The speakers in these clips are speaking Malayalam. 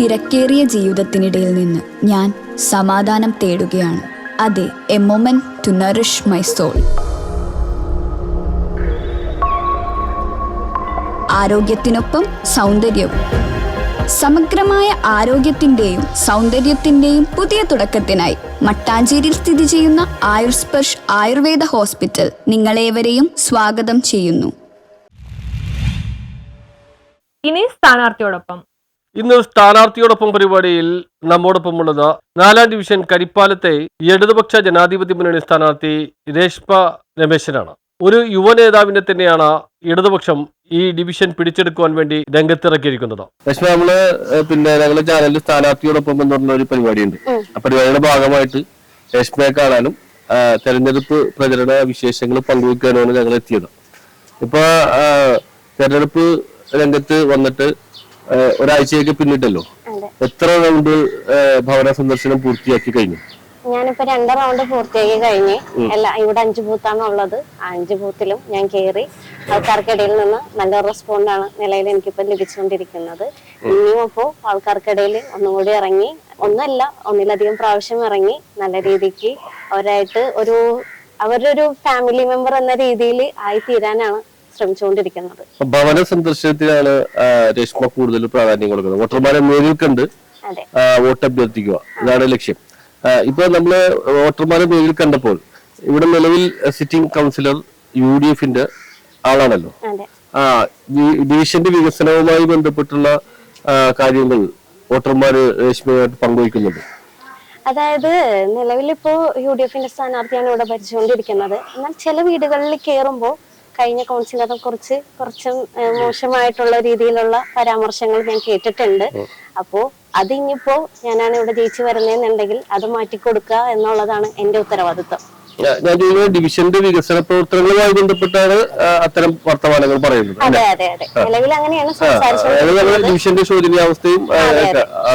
തിരക്കേറിയ ജീവിതത്തിനിടയിൽ നിന്ന് ഞാൻ സമാധാനം തേടുകയാണ്. അതെ, a moment to nourish my soul. ആരോഗ്യത്തിനൊപ്പം സൗന്ദര്യവും. സമഗ്രമായ ആരോഗ്യത്തിൻ്റെയും സൗന്ദര്യത്തിൻ്റെയും പുതിയ തുടക്കത്തിനായി മട്ടാഞ്ചേരിയിൽ സ്ഥിതി ചെയ്യുന്ന ആയുർസ്പർശ് ആയുർവേദ ഹോസ്പിറ്റൽ നിങ്ങളേവരെയും സ്വാഗതം ചെയ്യുന്നു. ഇനി സ്ഥാനാർത്ഥിയോടൊപ്പം. ഇന്ന് സ്ഥാനാർത്ഥിയോടൊപ്പം പരിപാടിയിൽ നമ്മോടൊപ്പമുള്ളത് 4-ാം ഡിവിഷൻ കരിപ്പാലത്തെ ഇടതുപക്ഷ ജനാധിപത്യ മുന്നണി സ്ഥാനാർത്ഥി രേഷ്മ രമേശനാണ്. ഒരു യുവ നേതാവിനെ തന്നെയാണ് ഇടതുപക്ഷം ഈ ഡിവിഷൻ പിടിച്ചെടുക്കുവാൻ വേണ്ടി രംഗത്തിറക്കിയിരിക്കുന്നത്. രേഷ്മ, ഞങ്ങളുടെ ചാനലിൽ സ്ഥാനാർത്ഥിയോടൊപ്പം എന്ന് പറഞ്ഞ ഒരു പരിപാടിയുണ്ട്. ആ പരിപാടിയുടെ ഭാഗമായിട്ട് രേഷ്മയെ കാണാനും തെരഞ്ഞെടുപ്പ് പ്രചരണ വിശേഷങ്ങൾ പങ്കുവയ്ക്കാനുമാണ് ഞങ്ങൾ എത്തിയത്. ഇപ്പൊ തെരഞ്ഞെടുപ്പ് രംഗത്ത് വന്നിട്ട് ഒരാഴ്ചയൊക്കെ പിന്നിട്ടല്ലോ. എത്ര റൗണ്ട് ഭവന സന്ദർശനം പൂർത്തിയാക്കി കഴിഞ്ഞു? ഞാനിപ്പോ 2 റൗണ്ട് പൂർത്തിയാക്കി കഴിഞ്ഞ് ഇവിടെ 5 ബൂത്താണ് ഉള്ളത്. 5 ബൂത്തിലും ഞാൻ കയറി ആൾക്കാർക്കിടയിൽ നിന്ന് നല്ല റെസ്പോണ്ടാണ് നിലയിൽ എനിക്കിപ്പോ ലഭിച്ചുകൊണ്ടിരിക്കുന്നത്. ഇനിയും അപ്പോ ആൾക്കാർക്കിടയിൽ ഒന്നുകൂടി ഇറങ്ങി, ഒന്നിലധികം പ്രാവശ്യം ഇറങ്ങി നല്ല രീതിക്ക് അവരായിട്ട് അവരൊരു ഫാമിലി മെമ്പർ എന്ന രീതിയിൽ ആയി തീരാനാണ് ശ്രമിച്ചുകൊണ്ടിരിക്കുന്നത്. ഭവന സന്ദർശനത്തിനാണ് രേഷ്മ കൂടുതൽ പ്രാധാന്യം കൊടുക്കുന്നത്. വോട്ടർമാരെ നേരിൽ കണ്ട് വോട്ട് അഭ്യർത്ഥിക്കുക, ഇതാണ് ലക്ഷ്യം. ഇപ്പൊ നമ്മള് വോട്ടർമാരെ നേരിൽ കണ്ടപ്പോൾ ഇവിടെ നിലവിൽ സിറ്റിംഗ് കൗൺസിലർ UDFന്റെ ആളാണല്ലോ. ഡിവിഷന്റെ വികസനവുമായി ബന്ധപ്പെട്ടുള്ള കാര്യങ്ങൾ വോട്ടർമാര് രേഷ്മയായിട്ട് പങ്കുവയ്ക്കുന്നുണ്ട്. അതായത് നിലവിലിപ്പോ UDFന്റെ സ്ഥാനാർത്ഥിയാണ് ഇവിടെ ഭരിച്ചുകൊണ്ടിരിക്കുന്നത്. എന്നാൽ ചില വീടുകളിൽ കയറുമ്പോൾ കഴിഞ്ഞ കൗൺസിലറെ കുറിച്ച് കുറച്ചും മോശമായിട്ടുള്ള രീതിയിലുള്ള പരാമർശങ്ങൾ ഞാൻ കേട്ടിട്ടുണ്ട്. അപ്പോ അതിനിപ്പോ ഞാനാണ് ഇവിടെ ജയിച്ചു വരുന്നതെന്നുണ്ടെങ്കിൽ അത് മാറ്റിക്കൊടുക്കുക എന്നുള്ളതാണ് എന്റെ ഉത്തരവാദിത്വം. ഞാൻ ഡിവിഷന്റെ വികസന പ്രവർത്തനങ്ങളുമായി ബന്ധപ്പെട്ടാണ് അത്തരം വർത്തമാനങ്ങൾ പറയുന്നത്. അതെ അതെ അതെ, നിലവിൽ അങ്ങനെയാണ് സംസാരിച്ചത്. ഡിവിഷന്റെ ശോചനീയാവസ്ഥയും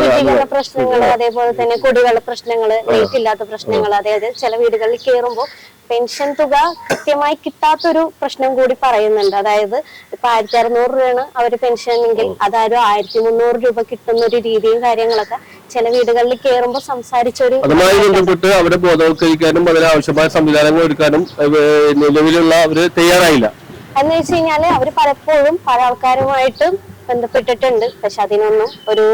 ശുചീകരണ പ്രശ്നങ്ങള്, അതേപോലെ തന്നെ കുടിവെള്ള പ്രശ്നങ്ങള്, ലൈറ്റ് ഇല്ലാത്ത പ്രശ്നങ്ങൾ, അതായത് ചില വീടുകളിൽ കയറുമ്പോൾ പെൻഷൻ തുക കൃത്യമായി കിട്ടാത്തൊരു പ്രശ്നം കൂടി പറയുന്നുണ്ട്. അതായത് ഇപ്പൊ 1600 രൂപയാണ് അവര് പെൻഷൻ എങ്കിൽ അതായത് 1300 രൂപ കിട്ടുന്ന ഒരു രീതിയും കാര്യങ്ങളൊക്കെ ചില വീടുകളിൽ കയറുമ്പോൾ സംസാരിച്ചൊരു അതുമായി ബന്ധപ്പെട്ട് അവരെ ബോധവൽക്കരിക്കാനും അതിനാവശ്യമായ സംവിധാനങ്ങൾ ഒരുക്കാനും നിലവിലുള്ള അവര് തയ്യാറായില്ല എന്ന് വെച്ച് കഴിഞ്ഞാല് അവര് പലപ്പോഴും പല ആൾക്കാരുമായിട്ട് ബന്ധപ്പെട്ടിട്ടുണ്ട്. പക്ഷെ അതിനൊന്നും ഒരു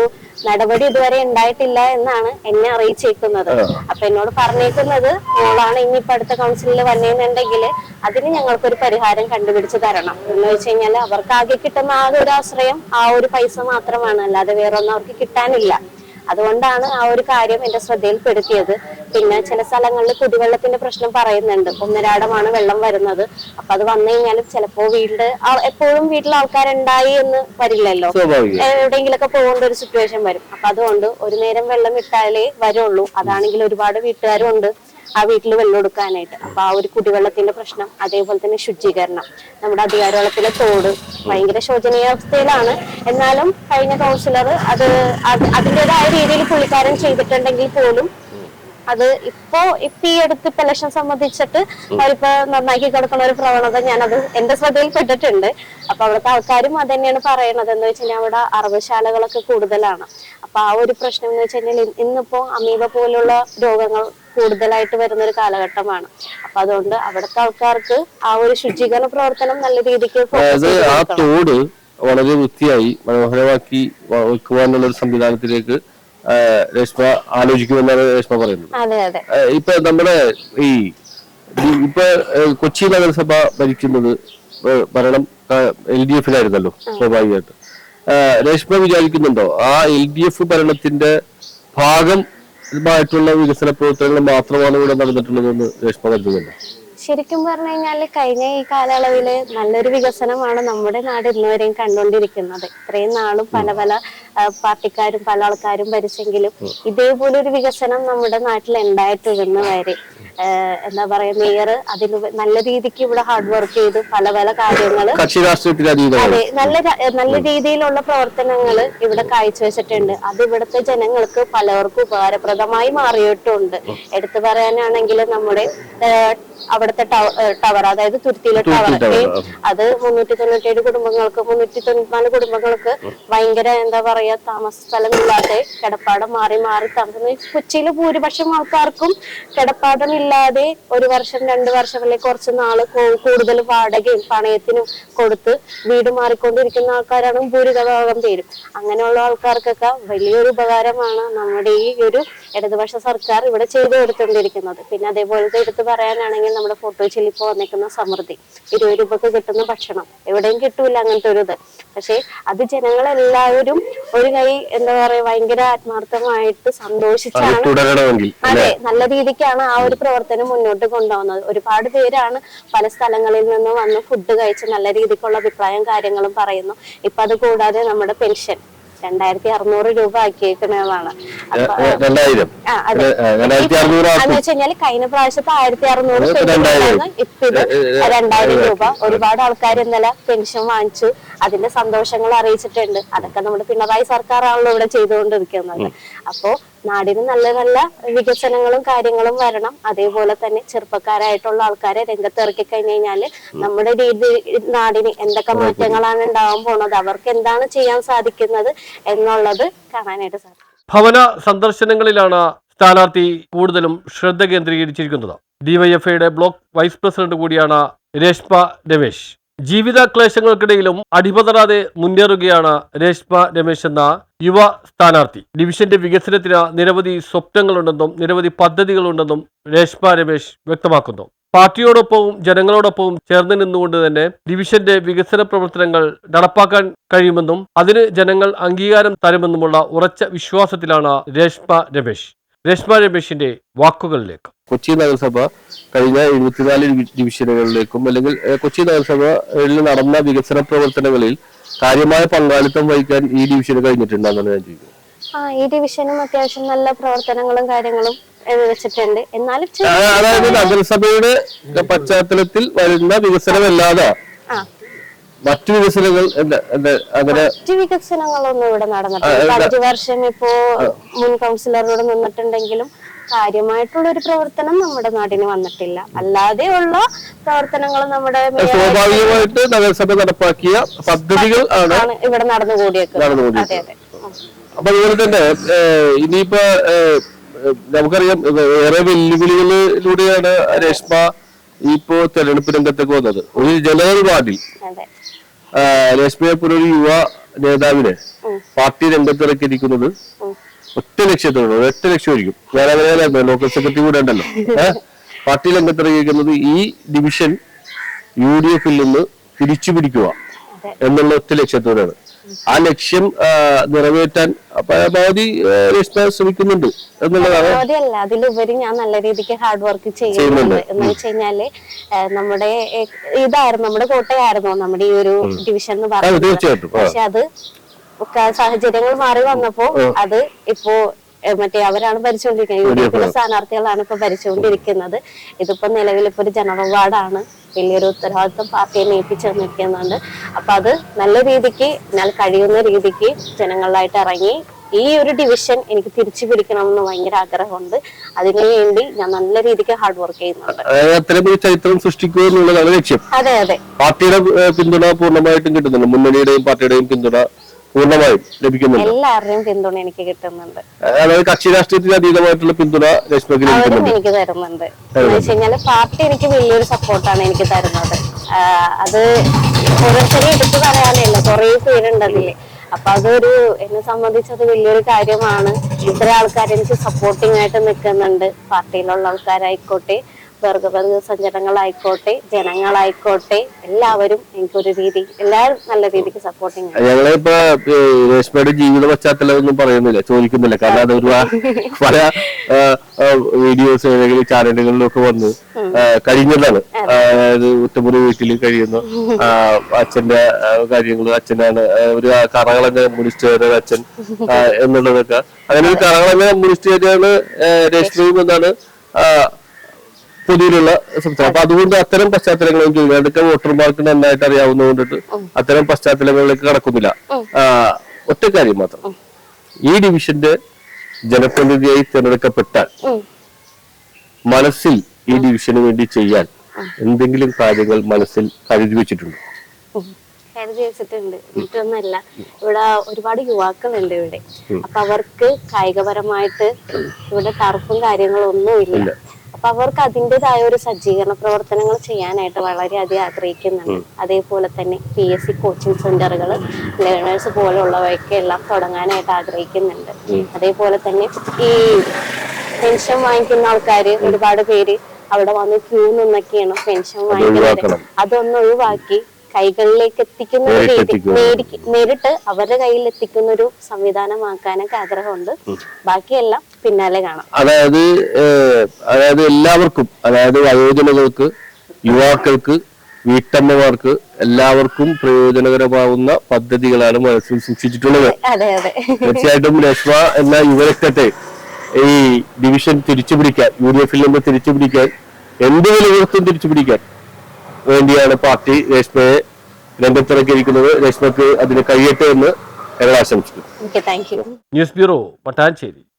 നടപടി ഇതുവരെ ഉണ്ടായിട്ടില്ല എന്നാണ് എന്നെ അറിയിച്ചേക്കുന്നത്. അപ്പൊ എന്നോട് പറഞ്ഞേക്കുന്നത്, മോളാണ് ഇനിയിപ്പോ അടുത്ത കൗൺസിലിൽ വന്നേന്നുണ്ടെങ്കിൽ അതിന് ഞങ്ങൾക്കൊരു പരിഹാരം കണ്ടുപിടിച്ച് തരണം എന്ന് വെച്ച് കഴിഞ്ഞാൽ അവർക്ക് ആകെ കിട്ടുന്ന ആകെ ഒരു ആശ്രയം ആ ഒരു പൈസ മാത്രമാണ്, അല്ലാതെ വേറൊന്നും അവർക്ക് കിട്ടാനില്ല. അതുകൊണ്ടാണ് ആ ഒരു കാര്യം എന്റെ ശ്രദ്ധയിൽപ്പെടുത്തിയത്. പിന്നെ ചില സ്ഥലങ്ങളിൽ കുടിവെള്ളത്തിന്റെ പ്രശ്നം പറയുന്നുണ്ട്. 1.5 വെള്ളം വരുന്നത്. അപ്പൊ അത് വന്നു കഴിഞ്ഞാലും ചിലപ്പോ എപ്പോഴും വീട്ടിൽ ആൾക്കാരുണ്ടായി എന്ന് വരില്ലല്ലോ, എവിടെയെങ്കിലൊക്കെ പോകേണ്ട ഒരു സിറ്റുവേഷൻ വരും. അപ്പൊ അതുകൊണ്ട് ഒരു നേരം വെള്ളം ഇട്ടാലേ വരുള്ളൂ. അതാണെങ്കിൽ ഒരുപാട് വീട്ടുകാരും ഉണ്ട് ആ വീട്ടിൽ വെള്ളം എടുക്കാനായിട്ട്. അപ്പൊ ആ ഒരു കുടിവെള്ളത്തിന്റെ പ്രശ്നം, അതേപോലെ തന്നെ ശുചീകരണം, നമ്മുടെ അധികാരവളത്തിലെ തോട് ഭയങ്കര ശോചനീയാവസ്ഥയിലാണ്. എന്നാലും കഴിഞ്ഞ കൗൺസിലർ അതിൻ്റെതായ രീതിയിൽ പുള്ളിക്കാരൻ ചെയ്തിട്ടുണ്ടെങ്കിൽ പോലും അത് ഇപ്പൊ ഈ അടുത്ത് ഇലക്ഷൻ സംബന്ധിച്ചിട്ട് അവരിപ്പോ നന്നാക്കി കിടക്കുന്ന ഒരു പ്രവണത ഞാനത് എന്റെ ശ്രദ്ധയിൽപ്പെട്ടിട്ടുണ്ട്. അപ്പൊ അവിടുത്തെ ആൾക്കാരും അത് തന്നെയാണ് പറയണത്. എന്ന് വെച്ച് കഴിഞ്ഞാൽ അവിടെ അറവശാലകളൊക്കെ കൂടുതലാണ്. അപ്പൊ ആ ഒരു പ്രശ്നം എന്ന് വെച്ച് കഴിഞ്ഞാൽ ഇന്നിപ്പോ അമീബ പോലുള്ള രോഗങ്ങൾ കൂടുതലായിട്ട് വരുന്ന ഒരു കാലഘട്ടമാണ്. അപ്പൊ അതുകൊണ്ട് അവിടുത്തെ ആൾക്കാർക്ക് ആ ഒരു ശുചീകരണ പ്രവർത്തനം നല്ല രീതിക്ക് തോട് വളരെ വൃത്തിയായി മനോഹരമാക്കി വെക്കുവാനുള്ള ഒരു സംവിധാനത്തിലേക്ക് രേഷ്മ ആലോചിക്കുമെന്നാണ് രേഷ്മ പറയുന്നത്. അതെ അതെ, ഇപ്പൊ നമ്മുടെ ഇപ്പൊ കൊച്ചി നഗരസഭ ഭരിക്കുന്നത് ഭരണം LDFിലായിരുന്നല്ലോ. സ്വാഭാവികമായിട്ട് രേഷ്മ വിചാരിക്കുന്നുണ്ടോ ആ LDF ഭരണത്തിന്റെ ഭാഗമായിട്ടുള്ള വികസന പ്രവർത്തനങ്ങൾ മാത്രമാണ് ഇവിടെ നടന്നിട്ടുള്ളതെന്ന് രേഷ്മ കരുതുന്നുണ്ട്? ശരിക്കും പറഞ്ഞു കഴിഞ്ഞാല് കഴിഞ്ഞ ഈ കാലയളവില് നല്ലൊരു വികസനമാണ് നമ്മുടെ നാട് ഇന്നുവരെയും കണ്ടുകൊണ്ടിരിക്കുന്നത്. ഇത്രയും നാളും പല പല പാർട്ടിക്കാരും പല ആൾക്കാരും ഭരിച്ചെങ്കിലും ഇതേപോലെ ഒരു വികസനം നമ്മുടെ നാട്ടിൽ ഉണ്ടായിട്ടിരുന്ന വരെ എന്താ പറയാ, മേയർ അതിന് നല്ല രീതിക്ക് ഇവിടെ ഹാർഡ് വർക്ക് ചെയ്ത് പല പല കാര്യങ്ങള് അതെ നല്ല രീതിയിലുള്ള പ്രവർത്തനങ്ങള് ഇവിടെ കാഴ്ചവെച്ചിട്ടുണ്ട്. അത് ഇവിടുത്തെ ജനങ്ങൾക്ക് പലർക്കും ഉപകാരപ്രദമായി മാറിയിട്ടുണ്ട്. എടുത്തു പറയാനാണെങ്കിൽ നമ്മുടെ അവിടുത്തെ ടവർ, അതായത് തുരുത്തിയിലെ ടവർ, അത് 397 കുടുംബങ്ങൾക്ക് 394 കുടുംബങ്ങൾക്ക് ഭയങ്കര എന്താ പറയാ താമസ സ്ഥലമില്ലാതെ കിടപ്പാടം മാറി മാറി താമസിക്കുന്ന കൊച്ചിയിലെ ഭൂരിപക്ഷം ആൾക്കാർക്കും കിടപ്പാടമില്ലാതെ 1 വർഷം 2 വർഷം അല്ലെങ്കിൽ കുറച്ച് നാള് കൂടുതൽ വാടകയും പണയത്തിനും കൊടുത്ത് വീട് മാറിക്കൊണ്ടിരിക്കുന്ന ആൾക്കാരാണ് ഭൂരിഭാഗം പേരും. അങ്ങനെയുള്ള ആൾക്കാർക്കൊക്കെ വലിയൊരു ഉപകാരമാണ് നമ്മുടെ ഈ ഒരു ഇടതുപക്ഷ സർക്കാർ ഇവിടെ ചെയ്തു കൊടുത്തുകൊണ്ടിരിക്കുന്നത്. പിന്നെ അതേപോലത്തെ എടുത്ത് പറയാനാണെങ്കിൽ നമ്മുടെ ഫോട്ടോച്ചിൽ ഇപ്പോൾ വന്നിരിക്കുന്ന സമൃദ്ധി 20 രൂപക്ക് കിട്ടുന്ന ഭക്ഷണം എവിടെയും കിട്ടൂല അങ്ങനത്തെ ഒരു ഇത്. പക്ഷെ അത് ജനങ്ങളെല്ലാവരും ഒരു കൈ എന്താ പറയാ ഭയങ്കര ആത്മാർത്ഥമായിട്ട് സന്തോഷിച്ചാണ്, അതെ, നല്ല രീതിക്കാണ് ആ ഒരു പ്രവർത്തനം മുന്നോട്ട് കൊണ്ടുപോകുന്നത്. ഒരുപാട് പേരാണ് പല സ്ഥലങ്ങളിൽ നിന്ന് വന്ന് ഫുഡ് കഴിച്ച് നല്ല രീതിക്കുള്ള അഭിപ്രായം കാര്യങ്ങളും പറയുന്നു. ഇപ്പൊ അത് കൂടാതെ നമ്മുടെ പെൻഷൻ 2600 രൂപ ആക്കിയേക്കുന്നതാണ്. എന്ന് വെച്ചുകഴിഞ്ഞാല് കഴിഞ്ഞ പ്രാവശ്യത്തെ 1600 ഇപ്പൊ ഇത് 2000 രൂപ. ഒരുപാട് ആൾക്കാർ ഇന്നലെ പെൻഷൻ വാങ്ങിച്ചു, അതിന്റെ സന്തോഷങ്ങൾ അറിയിച്ചിട്ടുണ്ട്. അതൊക്കെ നമ്മുടെ പിണറായി സർക്കാരാണല്ലോ ഇവിടെ ചെയ്തുകൊണ്ടിരിക്കുന്നത്. അപ്പോ നാടിന് നല്ല നല്ല വികസനങ്ങളും കാര്യങ്ങളും വരണം. അതേപോലെ തന്നെ ചെറുപ്പക്കാരായിട്ടുള്ള ആൾക്കാരെ രംഗത്തിറക്കി കഴിഞ്ഞാല് നമ്മുടെ നാടിന് എന്തൊക്കെ മാറ്റങ്ങളാണ് ഉണ്ടാവാൻ പോണത്, അവർക്ക് എന്താണ് ചെയ്യാൻ സാധിക്കുന്നത് എന്നുള്ളത് കാണാനായിട്ട് സാധിക്കും. ഭവന സന്ദർശനങ്ങളിലാണ് സ്ഥാനാർത്ഥി കൂടുതലും ശ്രദ്ധ കേന്ദ്രീകരിച്ചിരിക്കുന്നത്. ഡിവൈഎഫ്ഐയുടെ ബ്ലോക്ക് വൈസ് പ്രസിഡന്റ് കൂടിയാണ് രേഷ്മ രമേശ്. ജീവിത ക്ലേശങ്ങൾക്കിടയിലും അടിപതറാതെ മുന്നേറുകയാണ് രേഷ്മ രമേശ് എന്ന യുവ സ്ഥാനാർത്ഥി. ഡിവിഷന്റെ വികസനത്തിന് നിരവധി സ്വപ്നങ്ങളുണ്ടെന്നും നിരവധി പദ്ധതികളുണ്ടെന്നും രേഷ്മ രമേശ് വ്യക്തമാക്കുന്നു. പാർട്ടിയോടൊപ്പവും ജനങ്ങളോടൊപ്പവും ചേർന്ന് നിന്നുകൊണ്ട് തന്നെ ഡിവിഷന്റെ വികസന പ്രവർത്തനങ്ങൾ നടപ്പാക്കാൻ കഴിയുമെന്നും അതിന് ജനങ്ങൾ അംഗീകാരം തരുമെന്നുമുള്ള ഉറച്ച വിശ്വാസത്തിലാണ് രേഷ്മ രമേശ്. രേഷ്മ രമേശിന്റെ വാക്കുകളിലേക്ക്. കൊച്ചി നഗരസഭ കഴിഞ്ഞ 74 ഡിവിഷനുകളിലേക്കും അല്ലെങ്കിൽ കൊച്ചി നഗരസഭയിൽ നടന്ന വികസന പ്രവർത്തനങ്ങളിൽ കാര്യമായ പങ്കാളിത്തം വഹിക്കാൻ ഈ ഡിവിഷന് കഴിഞ്ഞിട്ടുണ്ടെന്നാണ് ഞാൻ ചോദിക്കുന്നത്. ഈ ഡിവിഷനും അത്യാവശ്യം നല്ല പ്രവർത്തനങ്ങളും കാര്യങ്ങളും വെച്ചിട്ടുണ്ട്. എന്നാലും അതായത് നഗരസഭയുടെ പശ്ചാത്തലത്തിൽ വരുന്ന വികസനമല്ലാതെ മറ്റു വികസനങ്ങൾ അങ്ങനെ മറ്റു വികസനങ്ങളൊന്നും ഇവിടെ നടന്നിട്ടില്ല. 5 വർഷം ഇപ്പോ മുൻ കൗൺസിലറോട് നിന്നിട്ടുണ്ടെങ്കിലും കാര്യമായിട്ടുള്ള ഒരു പ്രവർത്തനം നമ്മുടെ നാടിന് വന്നിട്ടില്ല. അല്ലാതെ ഉള്ള പ്രവർത്തനങ്ങൾ നമ്മുടെ സ്വാഭാവികമായിട്ട് നഗരസഭ നടപ്പാക്കിയ പദ്ധതികൾ ആണ് ഇവിടെ നടന്നുകൂടിയേക്കുന്നത്. അതെ അതെ. അപ്പൊ അതുപോലെ തന്നെ ഇനിയിപ്പോ നമുക്കറിയാം ഏറെ വെല്ലുവിളികളിലൂടെയാണ് രേഷ്മ ഇപ്പോ തെരഞ്ഞെടുപ്പ് രംഗത്തേക്ക് വന്നത്. ഒരു ജനറൽ വാർഡിൽ രേഷ്മയെ പോലെ ഒരു യുവ നേതാവിനെ പാർട്ടി രംഗത്തിറക്കിയിരിക്കുന്നത് ഒറ്റ ലക്ഷ്യമായിരിക്കും. ഞാൻ അങ്ങനെ ലോക്കൽ സെക്രട്ടറി കൂടെ ഉണ്ടല്ലോ, പാർട്ടി രംഗത്തിറക്കിയിരിക്കുന്നത് ഈ ഡിവിഷൻ UDF നിന്ന് തിരിച്ചു പിടിക്കുക എന്നുള്ള ഒറ്റ ലക്ഷ്യത്തോടെയാണ്. ആ ലക്ഷ്യം നിറവേറ്റാൻ പരമാവധി രേഷ്മ ശ്രമിക്കുന്നുണ്ട് എന്നുള്ളതാണ്. അല്ല, അതിലുപരി ഞാൻ നല്ല രീതിക്ക് ഹാർഡ് വർക്ക് ചെയ്യുന്നുണ്ട്. എന്ന് വെച്ച് കഴിഞ്ഞാല് നമ്മുടെ ഇതായിരുന്നു, നമ്മുടെ കോട്ടയായിരുന്നു നമ്മുടെ ഈ ഒരു ഡിവിഷൻ എന്ന് പറയുന്നത്. പക്ഷെ അത് സാഹചര്യങ്ങൾ മാറി വന്നപ്പോ അത് ഇപ്പോ മറ്റേ അവരാണ് ഭരിച്ചുകൊണ്ടിരിക്കുന്നത്. സ്ഥാനാർത്ഥികളാണ് ഇപ്പൊ ഭരിച്ചുകൊണ്ടിരിക്കുന്നത്. ഇതിപ്പോ നിലവിൽ ഇപ്പൊ ഒരു ജനറൽ വാർഡാണ്. വലിയൊരു ഉത്തരവാദിത്വം പാർട്ടിയെ ഏൽപ്പിച്ചു തന്നിരിക്കുന്നുണ്ട്. അപ്പൊ അത് നല്ല രീതിക്ക് എന്നാൽ കഴിയുന്ന രീതിക്ക് ജനങ്ങളിലായിട്ട് ഇറങ്ങി ഈ ഒരു ഡിവിഷൻ എനിക്ക് തിരിച്ചു പിടിക്കണമെന്ന് ഭയങ്കര ആഗ്രഹമുണ്ട്. അതിനുവേണ്ടി ഞാൻ നല്ല രീതിക്ക് ഹാർഡ് വർക്ക് ചെയ്യുന്നുണ്ട്. അത്തരം ഒരു ചരിത്രം സൃഷ്ടിക്കുക എന്നുള്ളതാണ് ലക്ഷ്യം. അതെ അതെ. പാർട്ടിയുടെ പിന്തുണ പൂർണ്ണമായിട്ടും കിട്ടുന്നുണ്ട്. മുന്നണിയുടെയും പാർട്ടിയുടെയും പിന്തുണ പൂർണ്ണമായും ലഭിക്കുന്നുണ്ട്. എല്ലാവരുടെയും പിന്തുണ എനിക്ക് കിട്ടുന്നുണ്ട്. അതായത് കക്ഷി രാഷ്ട്രീയത്തിന് അതീതമായിട്ടുള്ള പിന്തുണ അവരും എനിക്ക് തരുന്നുണ്ട്. എന്ന് വെച്ച് കഴിഞ്ഞാല് പാർട്ടി എനിക്ക് വലിയൊരു സപ്പോർട്ടാണ് എനിക്ക് തരുന്നത്. അത് ഓരോരുത്തരെ എടുത്തു പറയാനല്ല, കുറെ പേരുണ്ട് അതില്. അപ്പൊ അതൊരു എന്നെ സംബന്ധിച്ചത് വലിയൊരു കാര്യമാണ്. ഇത്ര ആൾക്കാർ എനിക്ക് സപ്പോർട്ടിങ് ആയിട്ട് നിൽക്കുന്നുണ്ട്. പാർട്ടിയിലുള്ള ആൾക്കാരായിക്കോട്ടെ, വർഗവർഗ സഞ്ചാരങ്ങളായിക്കോട്ടെ, ജനങ്ങളായിക്കോട്ടെ, എല്ലാവരും എനിക്കൊരു രീതി എല്ലാവരും നല്ല രീതിക്ക് സപ്പോർട്ടിങ്. ഞങ്ങളിപ്പോ രേഷ്മയുടെ ജീവിത പശ്ചാത്തലം ഒന്നും പറയുന്നില്ല, ചോദിക്കുന്നില്ല. കാരണം അതൊരു പല വീഡിയോസ് ഏതെങ്കിലും ചാനലുകളിലും ഒക്കെ വന്ന് കഴിഞ്ഞതാണ്. അതായത് ഉറ്റമുറി വീട്ടിൽ കഴിയുന്ന അച്ഛന്റെ കാര്യങ്ങൾ, അച്ഛനാണ് ഒരു കറകളഞ്ഞ കമ്മ്യൂണിസ്റ്റ് അച്ഛൻ എന്നുള്ളതൊക്കെ. അങ്ങനെ ഒരു കറകളഞ്ഞ കമ്മ്യൂണിസ്റ്റ് രേഷ്മയും എന്നാണ് പൊതുവിലുള്ള സംസ്ഥാനം. അപ്പൊ അതുകൊണ്ട് അത്തരം പശ്ചാത്തലങ്ങളും ചോദിക്കുക. അതൊക്കെ വോട്ടർമാർക്ക് നന്നായിട്ട് അറിയാവുന്ന കൊണ്ടിട്ട് അത്തരം പശ്ചാത്തലങ്ങളിലേക്ക് കടക്കുന്നില്ല. ഒറ്റ കാര്യം മാത്രം, ഈ ഡിവിഷന്റെ ജനപ്രതിനിധിയായി തിരഞ്ഞെടുക്കപ്പെട്ടാൽ മനസ്സിൽ ഈ ഡിവിഷന് വേണ്ടി ചെയ്യാൻ എന്തെങ്കിലും കാര്യങ്ങൾ മനസ്സിൽ കരുതി വെച്ചിട്ടുണ്ട്? കരുതി വെച്ചിട്ടുണ്ട്. മറ്റൊന്നല്ല, ഇവിടെ ഒരുപാട് യുവാക്കളുണ്ട് ഇവിടെ. അപ്പൊ അവർക്ക് കായികപരമായിട്ട് ഇവിടെ ടർഫും കാര്യങ്ങളും ഒന്നുമില്ല. അപ്പൊ അവർക്ക് അതിൻ്റെതായ ഒരു സജ്ജീകരണ പ്രവർത്തനങ്ങൾ ചെയ്യാനായിട്ട് വളരെയധികം ആഗ്രഹിക്കുന്നുണ്ട്. അതേപോലെ തന്നെ PSC കോച്ചിങ് സെന്ററുകൾ, ലേണേഴ്സ് പോലുള്ളവയൊക്കെ എല്ലാം തുടങ്ങാനായിട്ട് ആഗ്രഹിക്കുന്നുണ്ട്. അതേപോലെ തന്നെ ഈ പെൻഷൻ വാങ്ങിക്കുന്ന ആൾക്കാര് ഒരുപാട് പേര് അവിടെ വന്ന് ക്യൂ നിന്നൊക്കെയാണ് പെൻഷൻ വാങ്ങിക്കുന്നത്. അതൊന്നും ഒഴിവാക്കി കൈകളിലേക്ക് എത്തിക്കുന്ന ഒരു രീതി, നേരിട്ട് അവരുടെ കയ്യിൽ എത്തിക്കുന്ന ഒരു സംവിധാനമാക്കാനൊക്കെ ആഗ്രഹമുണ്ട്. ബാക്കിയെല്ലാം പിന്നാലെ കാണാം. അതായത് എല്ലാവർക്കും, അതായത് വയോജനങ്ങൾക്ക്, യുവാക്കൾക്ക്, വീട്ടമ്മമാർക്ക് എല്ലാവർക്കും പ്രയോജനകരമാവുന്ന പദ്ധതികളാണ് മനസ്സിൽ സൂക്ഷിച്ചിട്ടുള്ളത്. അതെ അതെ, തീർച്ചയായിട്ടും രേഷ്മ എന്ന യുവരക്തത്തെ ഈ ഡിവിഷൻ തിരിച്ചുപിടിക്കാൻ, UDF നിന്ന് തിരിച്ചുപിടിക്കാൻ, എന്ത് വില കൊടുത്തും തിരിച്ചുപിടിക്കാൻ വേണ്ടിയാണ് പാർട്ടി രേഷ്മയെ രംഗത്തിറക്കിയിരിക്കുന്നത്. രേഷ്മക്ക് അതിന് കഴിയട്ടെ എന്ന് ഞങ്ങൾ ആശംസിക്കുന്നു. Thank you. News bureau, Mattancherry.